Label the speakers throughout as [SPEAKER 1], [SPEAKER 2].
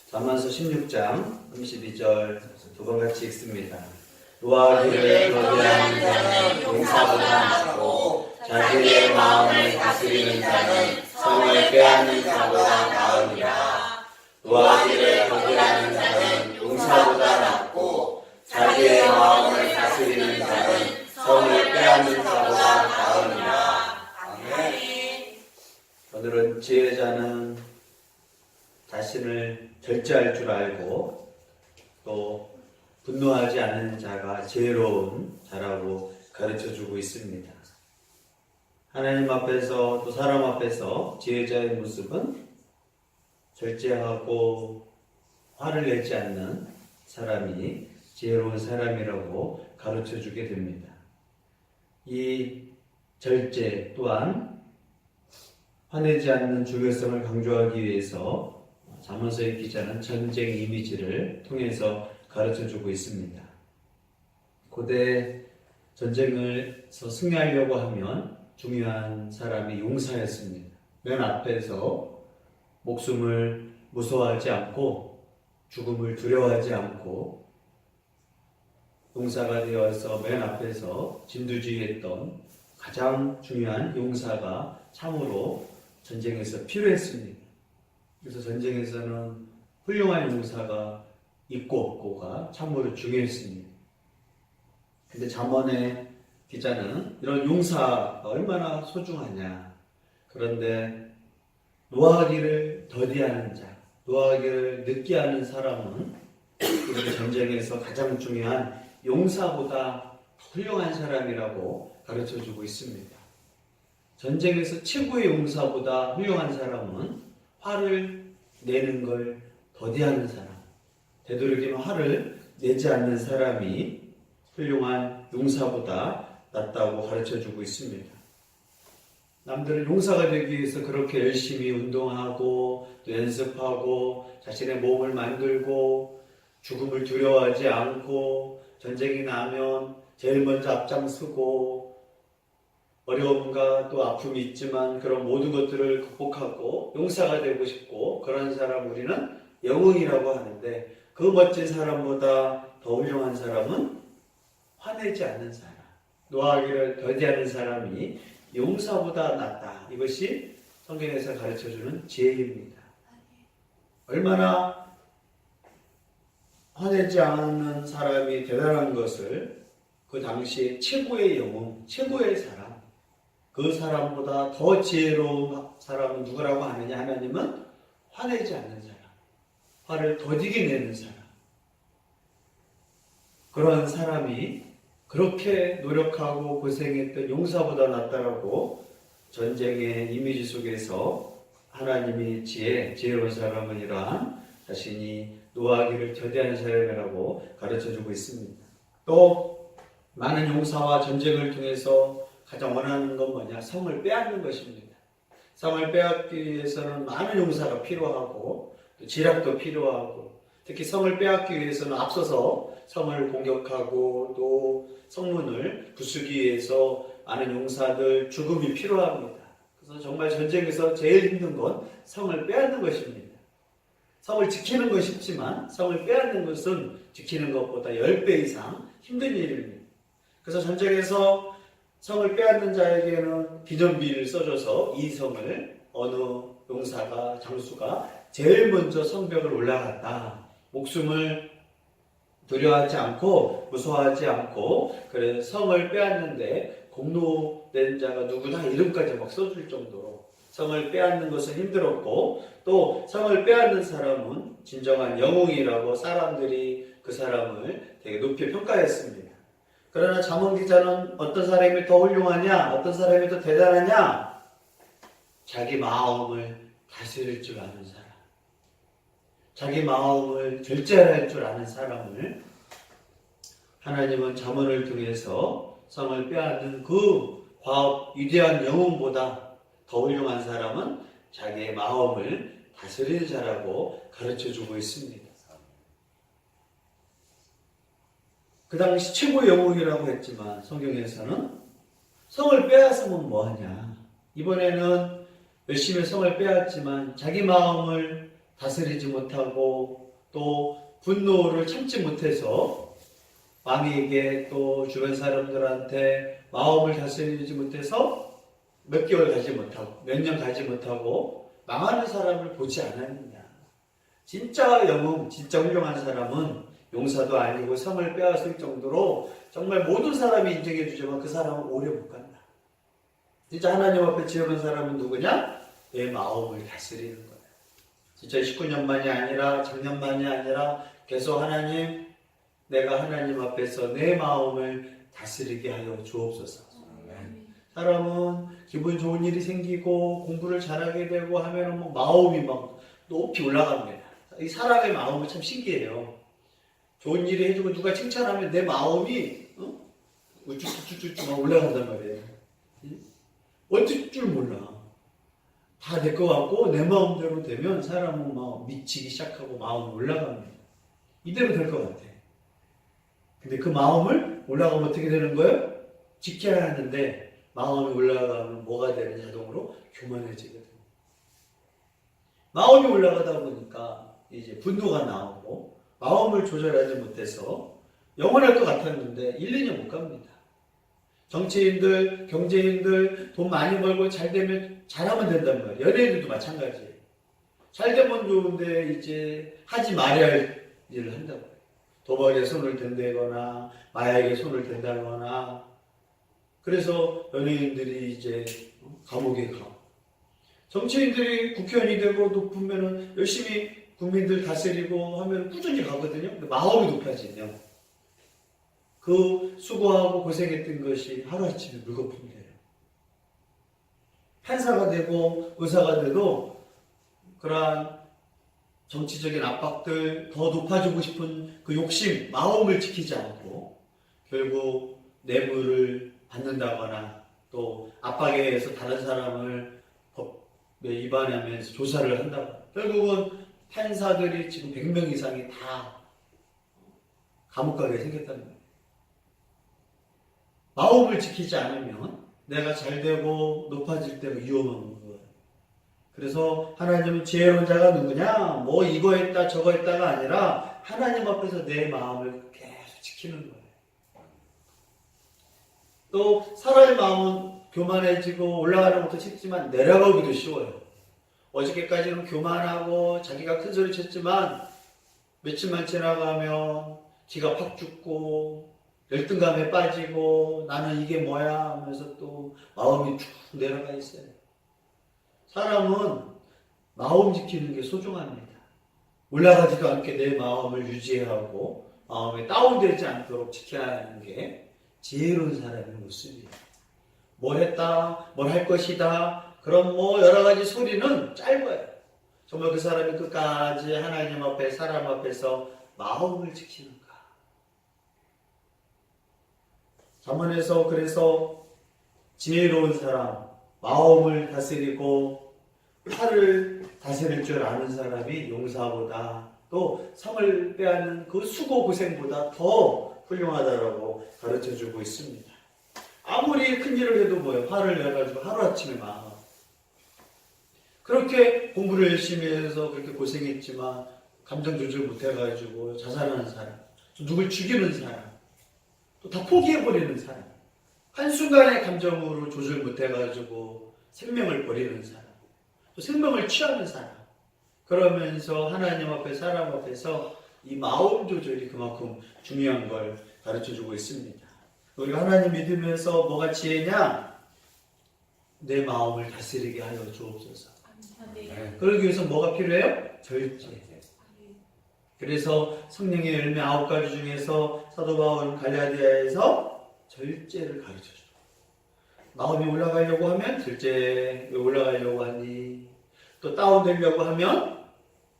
[SPEAKER 1] 잠언서 16장 32절 두 번 같이 읽습니다. 노하기를 거부하는 자는 용사보다 낫고 자기의 마음을 다스리는 자는 성을 빼앗는 자보다 나으니라. 노하기를 거부하는 자는 용사보다 낫고 자기의 마음을 다스리는 자는 성을 빼앗는 자보다 나으니라. 아멘. 오늘은 지혜자는 자신을 절제할 줄 알고 또 분노하지 않는 자가 지혜로운 자라고 가르쳐주고 있습니다. 하나님 앞에서 또 사람 앞에서 지혜자의 모습은 절제하고 화를 내지 않는 사람이 지혜로운 사람이라고 가르쳐주게 됩니다. 이 절제 또한 화내지 않는 중요성을 강조하기 위해서 잠언서의 기자는 전쟁 이미지를 통해서 가르쳐주고 있습니다. 고대 전쟁에서 승리하려고 하면 중요한 사람이 용사였습니다. 맨 앞에서 목숨을 무서워하지 않고 죽음을 두려워하지 않고 용사가 되어서 맨 앞에서 진두지휘했던 가장 중요한 용사가 참으로 전쟁에서 필요했습니다. 그래서 전쟁에서는 훌륭한 용사가 있고 없고가 참으로 중요했습니다. 근데 잠언의 기자는 이런 용사가 얼마나 소중하냐. 그런데 노하기를 더디하는 자, 노하기를 늦게 하는 사람은 우리 전쟁에서 가장 중요한 용사보다 훌륭한 사람이라고 가르쳐주고 있습니다. 전쟁에서 최고의 용사보다 훌륭한 사람은 화를 내는 걸 더디하는 사람, 되도록이면 화를 내지 않는 사람이 훌륭한 용사보다 낫다고 가르쳐주고 있습니다. 남들은 용사가 되기 위해서 그렇게 열심히 운동하고 또 연습하고 자신의 몸을 만들고 죽음을 두려워하지 않고 전쟁이 나면 제일 먼저 앞장서고 어려움과 또 아픔이 있지만 그런 모든 것들을 극복하고 용사가 되고 싶고 그런 사람 우리는 영웅이라고 하는데 그 멋진 사람보다 더 훌륭한 사람은 화내지 않는 사람, 노하기를 더디하는 사람이 용사보다 낫다. 이것이 성경에서 가르쳐주는 지혜입니다. 얼마나 화내지 않는 사람이 대단한 것을 그 당시 최고의 영웅, 최고의 사람, 그 사람보다 더 지혜로운 사람은 누구라고 하느냐? 하나님은 화내지 않는 사람, 화를 더디게 내는 사람. 그런 사람이 그렇게 노력하고 고생했던 용사보다 낫다라고 전쟁의 이미지 속에서 하나님이 지혜로운 사람은 이러한 자신이 노하기를 더디하는 사람이라고 가르쳐주고 있습니다. 또 많은 용사와 전쟁을 통해서 가장 원하는 건 뭐냐? 성을 빼앗는 것입니다. 성을 빼앗기 위해서는 많은 용사가 필요하고 또 지략도 필요하고 특히 성을 빼앗기 위해서는 앞서서 성을 공격하고 또 성문을 부수기 위해서 많은 용사들 죽음이 필요합니다. 그래서 정말 전쟁에서 제일 힘든 건 성을 빼앗는 것입니다. 성을 지키는 건 쉽지만 성을 빼앗는 것은 지키는 것보다 10배 이상 힘든 일입니다. 그래서 전쟁에서 성을 빼앗는 자에게는 기념비를 써줘서 이 성을 어느 용사가 장수가 제일 먼저 성벽을 올라갔다. 목숨을 두려워하지 않고 무서워하지 않고 그래서 성을 빼앗는데 공로된 자가 누구나 이름까지 막 써줄 정도로 성을 빼앗는 것은 힘들었고 또 성을 빼앗는 사람은 진정한 영웅이라고 사람들이 그 사람을 되게 높이 평가했습니다. 그러나 잠언 기자는 어떤 사람이 더 훌륭하냐? 어떤 사람이 더 대단하냐? 자기 마음을 다스릴 줄 아는 사람. 자기 마음을 절제할 줄 아는 사람을 하나님은 잠언을 통해서 성을 빼앗는 그 위대한 영웅보다 더 훌륭한 사람은 자기의 마음을 다스리는 자라고 가르쳐주고 있습니다. 그 당시 최고의 영웅이라고 했지만 성경에서는 성을 빼앗으면 뭐하냐. 이번에는 열심히 성을 빼앗지만 자기 마음을 다스리지 못하고 또 분노를 참지 못해서 왕에게 또 주변 사람들한테 마음을 다스리지 못해서 몇 개월 가지 못하고 몇 년 가지 못하고 망하는 사람을 보지 않았느냐. 진짜 영웅, 진짜 훌륭한 사람은 용사도 아니고 성을 빼앗을 정도로 정말 모든 사람이 인정해 주지만 그 사람은 오래 못 간다. 진짜 하나님 앞에 지혜로운 사람은 누구냐? 내 마음을 다스리는 거야. 진짜 19년만이 아니라 작년만이 아니라 계속 하나님, 내가 하나님 앞에서 내 마음을 다스리게 하여 주옵소서. 사람은 기분 좋은 일이 생기고 공부를 잘하게 되고 하면 뭐 마음이 막 높이 올라갑니다. 이 사람의 마음은 참 신기해요. 좋은 일이 해주고 누가 칭찬하면 내 마음이 우쭈쭈쭈쭈 막 올라간단 말이에요. 어쩔 줄 몰라. 다 내 것 같고 내 마음대로 되면 사람은 막 미치기 시작하고 마음이 올라갑니다. 이대로 될 것 같아. 근데 그 마음을 올라가면 어떻게 되는 거예요? 지켜야 하는데 마음이 올라가면 뭐가 되는 자동으로 교만해지게 됩니다. 마음이 올라가다 보니까 이제 분노가 나오고 마음을 조절하지 못해서 영원할 것 같았는데 1, 2년 못 갑니다. 정치인들, 경제인들 돈 많이 벌고 잘 되면 잘하면 된단 말이에요. 연예인들도 마찬가지예요. 잘 되면 좋은데 이제 하지 말아야 할 일을 한다고 해요. 도박에 손을 댄다거나 마약에 손을 댄다거나 그래서 연예인들이 이제 감옥에 가. 정치인들이 국회의원이 되고 높으면 열심히 국민들 다스리고 하면 꾸준히 가거든요. 근데 마음이 높아지면 그 수고하고 고생했던 것이 하루아침에 물거품이 돼요. 판사가 되고 의사가 돼도 그러한 정치적인 압박들, 더 높아지고 싶은 그 욕심, 마음을 지키지 않고 결국 뇌물을 받는다거나 또 압박에 의해서 다른 사람을 법에 위반하면서 조사를 한다거나 결국은 판사들이 지금 100명 이상이 다 감옥 가게 생겼다는 거예요. 마음을 지키지 않으면 내가 잘 되고 높아질 때가 위험한 거예요. 그래서 하나님은 지혜로운 자가 누구냐? 뭐 이거 했다 저거 했다가 아니라 하나님 앞에서 내 마음을 계속 지키는 거예요. 또 사람의 마음은 교만해지고 올라가는 것도 쉽지만 내려가기도 쉬워요. 어저께까지는 교만하고 자기가 큰 소리 쳤지만 며칠만 지나가면 기가 팍 죽고 열등감에 빠지고 나는 이게 뭐야 하면서 또 마음이 쭉 내려가 있어요. 사람은 마음 지키는 게 소중합니다. 올라가지도 않게 내 마음을 유지하고 마음이 다운되지 않도록 지켜야 하는 게 지혜로운 사람의 모습이에요. 뭘 했다, 뭘 할 것이다 그런 뭐 여러 가지 소리는 짧아요. 정말 그 사람이 끝까지 하나님 앞에 사람 앞에서 마음을 지키는가. 잠언에서 그래서 지혜로운 사람, 마음을 다스리고 팔을 다스릴 줄 아는 사람이 용사보다 또 성을 빼앗는 그 수고 고생보다 더 훌륭하다라고 가르쳐주고 있습니다. 아무리 큰 일을 해도 뭐예요? 화를 내가지고 하루아침에 망하고 그렇게 공부를 열심히 해서 그렇게 고생했지만 감정 조절 못해가지고 자살하는 사람, 또 누굴 죽이는 사람, 또 다 포기해버리는 사람, 한순간의 감정으로 조절 못해가지고 생명을 버리는 사람, 또 생명을 취하는 사람, 그러면서 하나님 앞에 사람 앞에서 이 마음 조절이 그만큼 중요한 걸 가르쳐주고 있습니다. 우리가 하나님 믿으면서 뭐가 지혜냐? 내 마음을 다스리게 하여 주옵소서. 그러기 위해서 뭐가 필요해요? 절제. 그래서 성령의 열매 9가지 중에서 사도 바울은 갈라디아에서 절제를 가르쳐줘요. 마음이 올라가려고 하면 절제. 왜 올라가려고 하니? 또 다운되려고 하면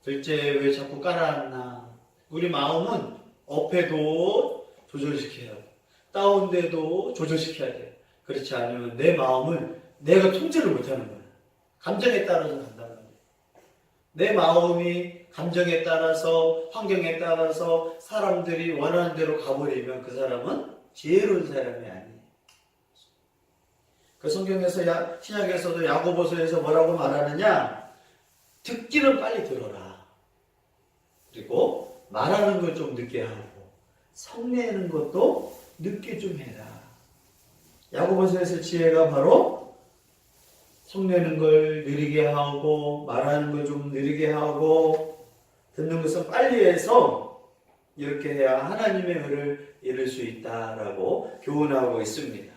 [SPEAKER 1] 절제 왜 자꾸 깔아앉나? 우리 마음은 업해도 조절시켜야 돼. 다운돼도 조절시켜야 돼. 그렇지 않으면 내 마음을 내가 통제를 못하는 거야. 감정에 따라서 간다는 거야. 내 마음이 감정에 따라서 환경에 따라서 사람들이 원하는 대로 가버리면 그 사람은 지혜로운 사람이 아니에요. 그 성경에서 신약에서도 야고보서에서 뭐라고 말하느냐? 듣기는 빨리 들어라. 듣고 말하는 것 좀 늦게 하고 성내는 것도 늦게 좀 해라. 야고보서에서 지혜가 바로 성내는 걸 느리게 하고 말하는 걸 좀 느리게 하고 듣는 것은 빨리 해서 이렇게 해야 하나님의 의를 이룰 수 있다라고 교훈하고 있습니다.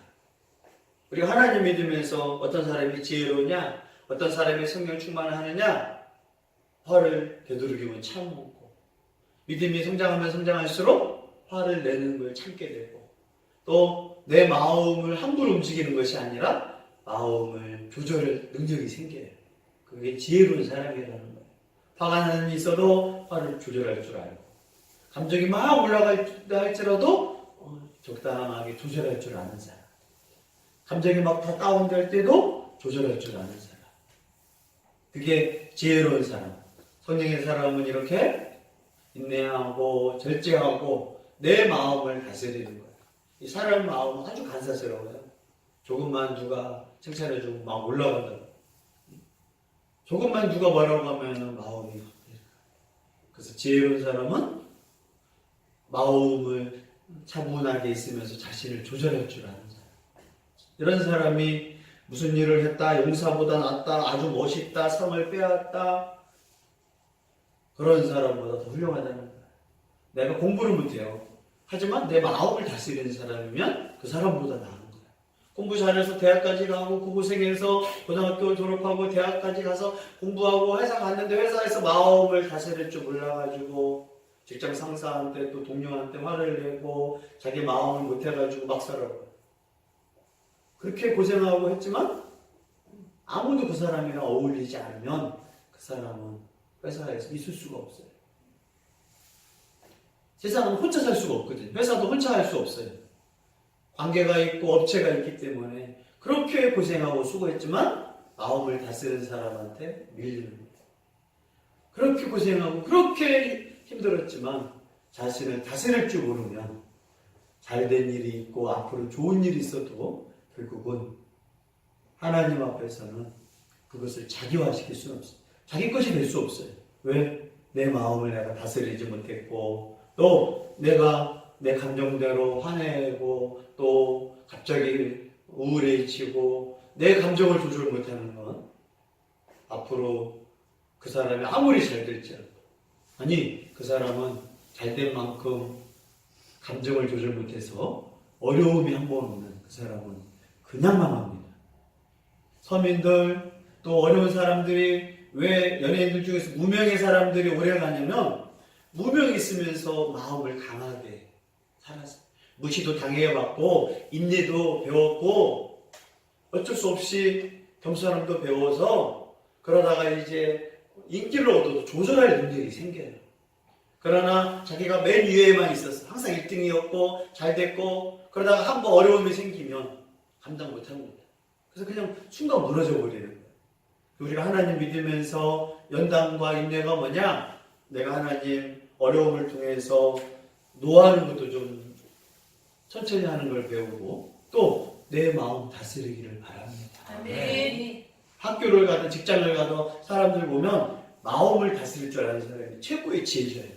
[SPEAKER 1] 우리가 하나님 믿으면서 어떤 사람이 지혜로우냐, 어떤 사람이 성령 충만을 하느냐, 화를 되도록이면 참고 믿음이 성장하면 성장할수록 화를 내는 걸 참게 되고 또 내 마음을 함부로 움직이는 것이 아니라 마음을 조절할 능력이 생겨요. 그게 지혜로운 사람이라는 거예요. 화가 나는 있어도 화를 조절할 줄 알고 감정이 막 올라갈다 할지라도 적당하게 조절할 줄 아는 사람. 감정이 막 다 다운될 때도 조절할 줄 아는 사람. 그게 지혜로운 사람. 성령의 사람은 이렇게 인내하고 절제하고 내 마음을 다스리는 거예요. 이 사람 마음은 아주 간사스러워요. 조금만 누가 칭찬해주고 막 올라간다. 조금만 누가 뭐라고 하면 마음이 그래서 지혜로운 사람은 마음을 차분하게 있으면서 자신을 조절할 줄 아는 사람. 이런 사람이 무슨 일을 했다, 용사보다 낫다, 아주 멋있다, 상을 빼앗다 그런 사람보다 더 훌륭하다는 거야. 내가 공부를 못해요. 하지만 내 마음을 다스리는 사람이면 그 사람보다 나은 거야. 공부 잘해서 대학까지 가고 고고생해서 고등학교 졸업하고 대학까지 가서 공부하고 회사 갔는데 회사에서 마음을 다스릴 줄 몰라가지고 직장 상사한테 또 동료한테 화를 내고 자기 마음을 못해가지고 막 살아요. 그렇게 고생하고 했지만 아무도 그 사람이랑 어울리지 않으면 그 사람은 회사에서 있을 수가 없어요. 세상은 혼자 살 수가 없거든요. 회사도 혼자 할 수 없어요. 관계가 있고 업체가 있기 때문에 그렇게 고생하고 수고했지만 마음을 다스리는 사람한테 밀리는 거예요. 그렇게 고생하고 그렇게 힘들었지만 자신을 다스릴 줄 모르면 잘된 일이 있고 앞으로 좋은 일이 있어도 결국은 하나님 앞에서는 그것을 자기화시킬 수는 없어요. 자기 것이 될 수 없어요. 왜? 내 마음을 내가 다스리지 못했고 또 내가 내 감정대로 화내고 또 갑자기 우울해지고 내 감정을 조절 못하는 건 앞으로 그 사람이 아무리 잘 될지라도 아니 그 사람은 잘된 만큼 감정을 조절 못해서 어려움이 한 번 오면 그 사람은 그냥 망합니다. 서민들 또 어려운 사람들이 왜 연예인들 중에서 무명의 사람들이 오래 가냐면 무명이 있으면서 마음을 강하게 살았어요. 무시도 당해봤고 인내도 배웠고 어쩔 수 없이 겸손함도 배워서 그러다가 이제 인기를 얻어도 조절할 능력이 생겨요. 그러나 자기가 맨 위에만 있었어. 항상 1등이었고 잘 됐고 그러다가 한번 어려움이 생기면 감당 못합니다. 그래서 그냥 순간 무너져 버리는 거예요. 우리가 하나님 믿으면서 연단과 인내가 뭐냐? 내가 하나님 어려움을 통해서 노하는 것도 좀 천천히 하는 걸 배우고 또 내 마음 다스리기를 바랍니다.
[SPEAKER 2] 아멘.
[SPEAKER 1] 학교를 가든 직장을 가든 사람들 보면 마음을 다스릴 줄 아는 사람이 최고의 지혜자예요.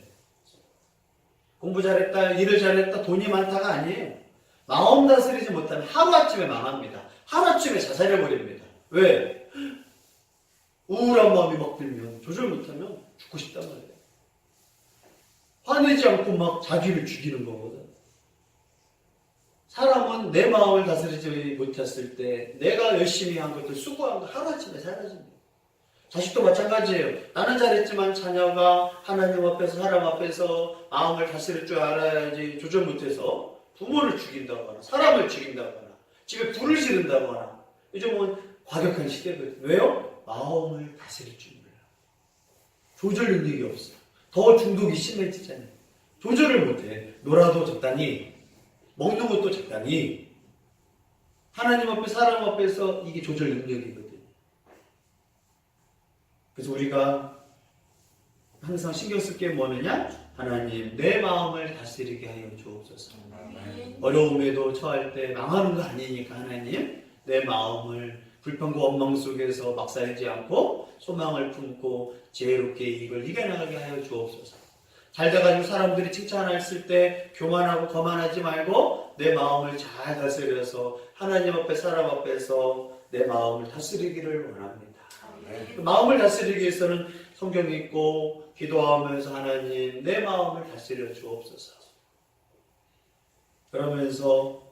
[SPEAKER 1] 공부 잘했다, 일을 잘했다, 돈이 많다가 아니에요. 마음 다스리지 못하면 하루아침에 망합니다. 하루아침에 자살해버립니다. 왜? 우울한 마음이 막 들면 조절 못하면 죽고 싶단 말이에요. 화내지 않고 막 자기를 죽이는 거거든. 사람은 내 마음을 다스리지 못했을 때 내가 열심히 한 것들 수고한 거 하루아침에 사라집니다. 자식도 마찬가지예요. 나는 잘했지만 자녀가 하나님 앞에서 사람 앞에서 마음을 다스릴 줄 알아야지 조절 못해서 부모를 죽인다거나 사람을 죽인다거나 집에 불을 지른다거나 요즘은 과격한 시대거든요. 왜요? 마음을 다스릴 줄 몰라. 조절 능력이 없어요. 더 중독이 심해지잖아요. 조절을 못해. 놀아도 적당히, 먹는 것도 적당히. 하나님 앞에 사람 앞에서 이게 조절 능력이거든요. 그래서 우리가 항상 신경 쓸 게 뭐느냐? 하나님 내 마음을 다스리게 하여 주옵소서. 어려움에도 처할 때 망하는 거 아니니까 하나님 내 마음을 불평과 원망 속에서 막 살지 않고 소망을 품고 지혜롭게 이걸 이겨나가게 하여 주옵소서. 살다가지고 사람들이 칭찬했을 때 교만하고 거만하지 말고 내 마음을 잘 다스려서 하나님 앞에 사람 앞에서 내 마음을 다스리기를 원합니다. 그 마음을 다스리기 위해서는 성경 읽고 기도하면서 하나님 내 마음을 다스려 주옵소서. 그러면서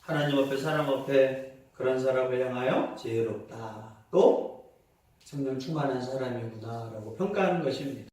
[SPEAKER 1] 하나님 앞에 사람 앞에 그런 사람을 향하여 지혜롭다 또 성령 충만한 사람이구나 라고 평가하는 것입니다.